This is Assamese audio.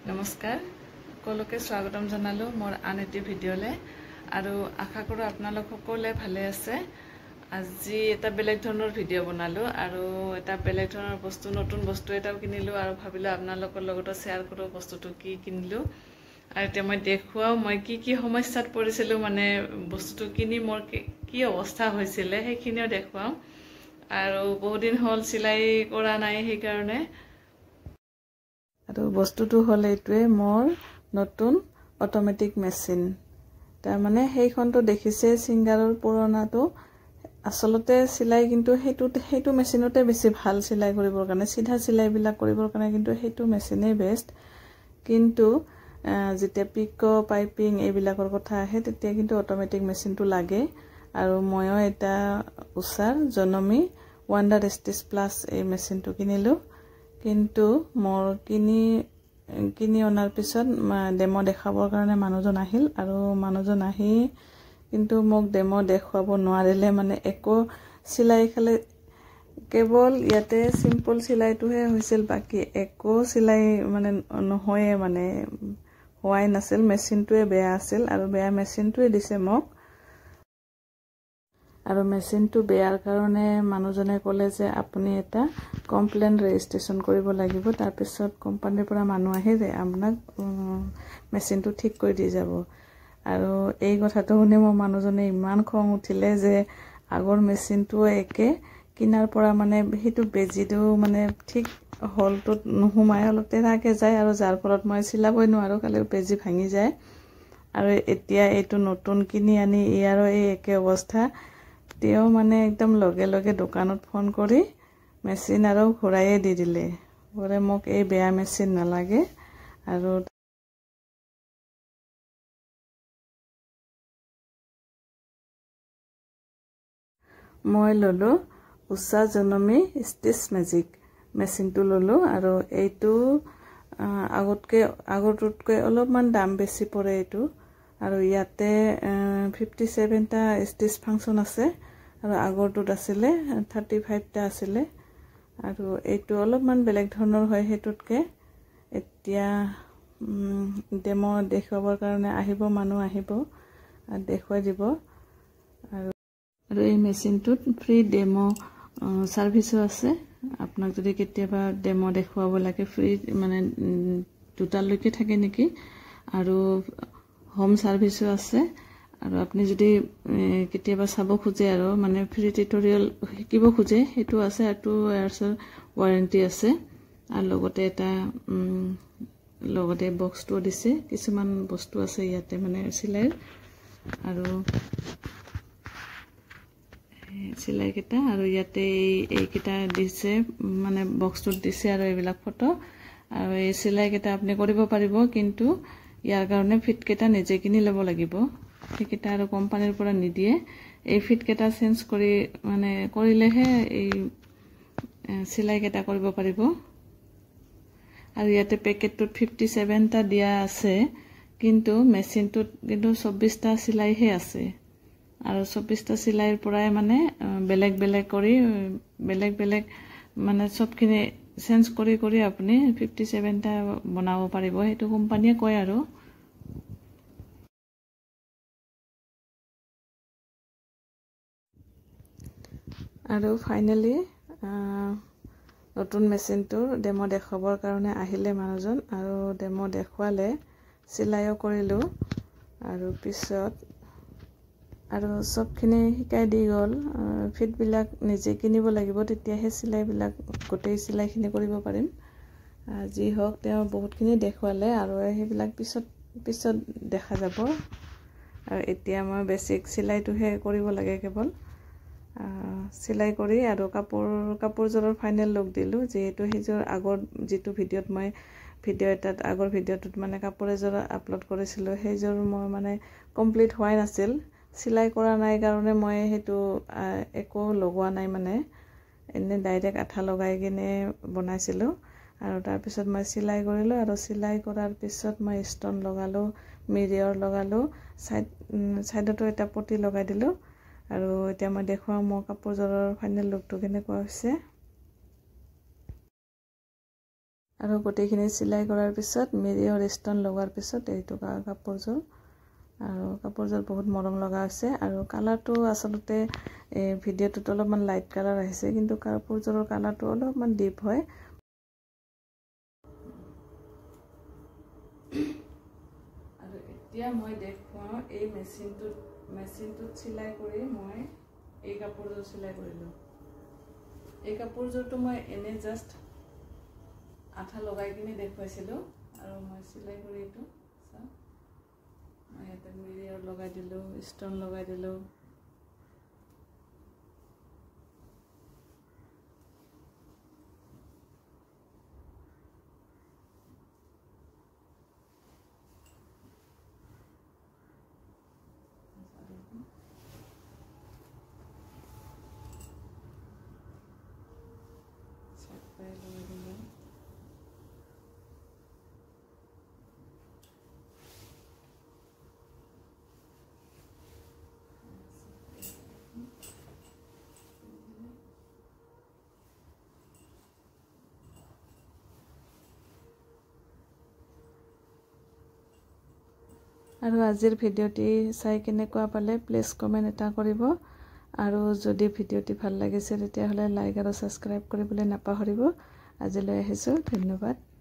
নমস্কাৰ সকলোকে স্বাগতম জনালো মোৰ আন এটি ভিডিঅ'লে আৰু আশা কৰোঁ আপোনালোক সকলোৱে ভালে আছে। আজি এটা বেলেগ ধৰণৰ ভিডিঅ' বনালো আৰু এটা বেলেগ ধৰণৰ বস্তু নতুন বস্তু এটাও কিনিলো আৰু ভাবিলো আপোনালোকৰ লগতো শ্বেয়াৰ কৰোঁ বস্তুটো কি কিনিলো আৰু এতিয়া মই দেখুৱাও মই কি সমস্যাত পৰিছিলো মানে বস্তুটো কিনি মোৰ কি অৱস্থা হৈছিলে সেইখিনিও দেখুৱাও আৰু বহুত দিন হ'ল চিলাই কৰা নাই সেইকাৰণে আৰু বস্তুটো হ'ল এইটোৱে মোৰ নতুন অটোমেটিক মেচিন। তাৰ মানে সেইখনটো দেখিছে সিঙ্গাৰৰ পুৰণাটো আসলতে চিলাই কিন্তু সেইটো মেচিনতে বেছি ভাল চিলাই কৰিবৰ কাৰণে সিধা চিলাইবিলাক কৰিবৰ কাৰণে কিন্তু সেইটো মেচিনেই বেষ্ট। কিন্তু যেতিয়া পিকো পাইপিং এইবিলাকৰ কথা আহে তেতিয়া কিন্তু অটোমেটিক মেচিনটো লাগে আৰু ময়ো এটা উষাৰ জনমী ৱাণ্ডাৰ ষ্টিচ প্লাছ এই মেচিনটো কিনিলো। কিন্তু মোৰ কিনি অনাৰ পিছত ডেমো দেখাবৰ কাৰণে মানুহজন আহিল আৰু মানুহজন আহি কিন্তু মোক ডেমো দেখুৱাব নোৱাৰিলে মানে একো চিলাই খালে কেৱল ইয়াতে সিম্পল চিলাইটোহে হৈছিল বাকি একো চিলাই মানে নহয়ে মানে হোৱাই নাছিল। মেচিনটোৱে বেয়া আছিল আৰু বেয়া মেচিনটোৱে দিছে মোক আৰু মেচিনটো বেয়াৰ কাৰণে মানুহজনে ক'লে যে আপুনি এটা কমপ্লেইন ৰেজিষ্ট্ৰেশ্যন কৰিব লাগিব তাৰ পিছত কোম্পানীৰ পৰা মানুহ আহে যে আপোনাক মেচিনটো ঠিক কৰি দি যাব আৰু এই কথাটো শুনি মোৰ মানুহজনে ইমান খং উঠিলে যে আগৰ মেচিনটো একে কিনাৰ পৰা মানে সেইটো বেজিটো মানে ঠিক হলটোত নোসোমাই অলপ তেৰাকে যায় আৰু যাৰ ফলত মই চিলাবই নোৱাৰো খালি বেজি ভাঙি যায় আৰু এতিয়া এইটো নতুন কিনি আনি ইয়াৰো এই একে অৱস্থা। তেওঁ মানে একদম লগে লগে দোকানত ফোন কৰি মেচিন আৰু ঘূৰাইয়ে দি দিলে বোলে মোক এই বেয়া মেচিন নালাগে আৰু মই ললো উষা জনমী ষ্টিচ মেজিক মেচিনটো ললো আৰু এইটো আগৰটোতকৈ অলপমান দাম বেছি পৰে এইটো আৰু ইয়াতে 57টা ষ্টিচ ফাংচন আছে আৰু আগৰটোত আছিলে 35টা আছিলে আৰু এইটো অলপমান বেলেগ ধৰণৰ হয় হেতুতকে। এতিয়া ডেমো দেখুৱাবৰ কাৰণে মানুহ আহিব দেখুৱাই দিব আৰু এই মেচিনটোত ফ্ৰী ডেমো সাৰ্ভিসও আছে। আপোনাক যদি কেতিয়াবা ডেমো দেখুৱাব লাগে ফ্ৰী মানে দুটালৈকে থাকে নেকি আৰু হোম সাৰ্ভিসও আছে আৰু আপুনি যদি কেতিয়াবা চাব খোজে আৰু মানে ফ্ৰী টিউটোৰিয়েল শিকিব খোজে সেইটো আছে আৰু 2 ইয়াৰ্ছৰ ওয়াৰেন্টি আছে আৰু লগতে এটা লগতে বক্সটো দিছে কিছুমান বস্তু আছে ইয়াতে মানে চিলাইৰ আৰু চিলাই কেটা আৰু ইয়াতে এইকেইটা দিছে মানে বক্সটোত দিছে আৰু এইবিলাক ফটো আৰু এই চিলাই কেটা আপুনি কৰিব পাৰিব কিন্তু ইয়াৰ কাৰণে ফিট কেটা নিজে কিনি ল'ব লাগিব সেইকেটা আৰু কোম্পানীৰ পৰা নিদিয়ে। এই ফিট কেটা চেঞ্জ কৰি মানে কৰিলেহে এই চিলাই কেটা কৰিব পাৰিব আৰু ইয়াতে পেকেটটোত 57টা দিয়া আছে কিন্তু মেচিনটোত কিন্তু 24টা চিলাইহে আছে আৰু 24টা চিলাইৰ পৰাই মানে বেলেগ বেলেগ মানে সবখিনি চেঞ্জ কৰি আপুনি 57টা বনাব পাৰিব সেইটো কোম্পানীয়ে কয় আৰু ফাইনালি নতুন মেচিনটোৰ ডেমো দেখাবৰ কাৰণে আহিলে মানুহজন আৰু ডেমো দেখুৱালে চিলাইও কৰিলো আৰু পিছত আৰু সবখিনি শিকাই দি গ'ল ফিটবিলাক নিজে কিনিব লাগিব তেতিয়াহে চিলাইবিলাক গোটেই চিলাইখিনি কৰিব পাৰিম। যি হওক তেওঁ বহুতখিনি দেখুৱালে আৰু সেইবিলাক পিছত দেখা যাব আৰু এতিয়া মই বেছিক চিলাইটোহে কৰিব লাগে কেৱল চিলাই কৰি আৰু কাপোৰযোৰৰ ফাইনেল লুক দিলো যিহেতু সেইযোৰ আগৰ যিটো ভিডিঅ'ত মই আগৰ ভিডিঅ'টোত মানে কাপোৰ এযোৰ আপলোড কৰিছিলোঁ সেইযোৰ মই মানে কমপ্লিট হোৱাই নাছিল চিলাই কৰা নাই কাৰণে মই সেইটো একো লগোৱা নাই মানে এনে ডাইৰেক্ট আঠা লগাই কিনে বনাইছিলোঁ আৰু তাৰ পিছত মই চিলাই কৰিলোঁ আৰু চিলাই কৰাৰ পিছত মই ষ্টন লগালো মিৰৰ লগালো সাইডতো এটা পটি লগাই দিলোঁ আৰু এতিয়া মই দেখুৱাও মোৰ কাপোৰযোৰৰ ফাইনেল লুকটো কেনেকুৱা হৈছে। আৰু গোটেইখিনি চিলাই কৰাৰ পিছত মিৰিয়ৰ ষ্টন লগোৱাৰ পিছত এইটো কাপোৰযোৰ আৰু কাপোৰযোৰ বহুত মৰম লগা হৈছে আৰু কালাৰটো আচলতে ভিডিঅ'টোত অলপমান লাইট কালাৰ আহিছে কিন্তু কাপোৰযোৰৰ কালাৰটো অলপমান ডিপ হয় আৰু এতিয়া মই দেখুৱাও এই মেচিনটোত চিলাই কৰি মই এই কাপোৰযোৰ চিলাই কৰিলোঁ এই কাপোৰযোৰটো মই এনে জাষ্ট আঠা লগাই কিনে দেখুৱাইছিলোঁ আৰু মই চিলাই কৰি এইটো মই ইয়াতে মিৰিয়ৰ লগাই দিলোঁ ষ্টন লগাই দিলোঁ আৰু আজিৰ ভিডিঅ'টি চাই কেনেকুৱা পালে প্লিজ কমেণ্ট এটা কৰিব আৰু যদি ভিডিঅ'টি ভাল লাগিছে তেতিয়াহ'লে লাইক আৰু ছাবস্ক্ৰাইব কৰিবলৈ নাপাহৰিব আজিলৈ আহিছোঁ ধন্যবাদ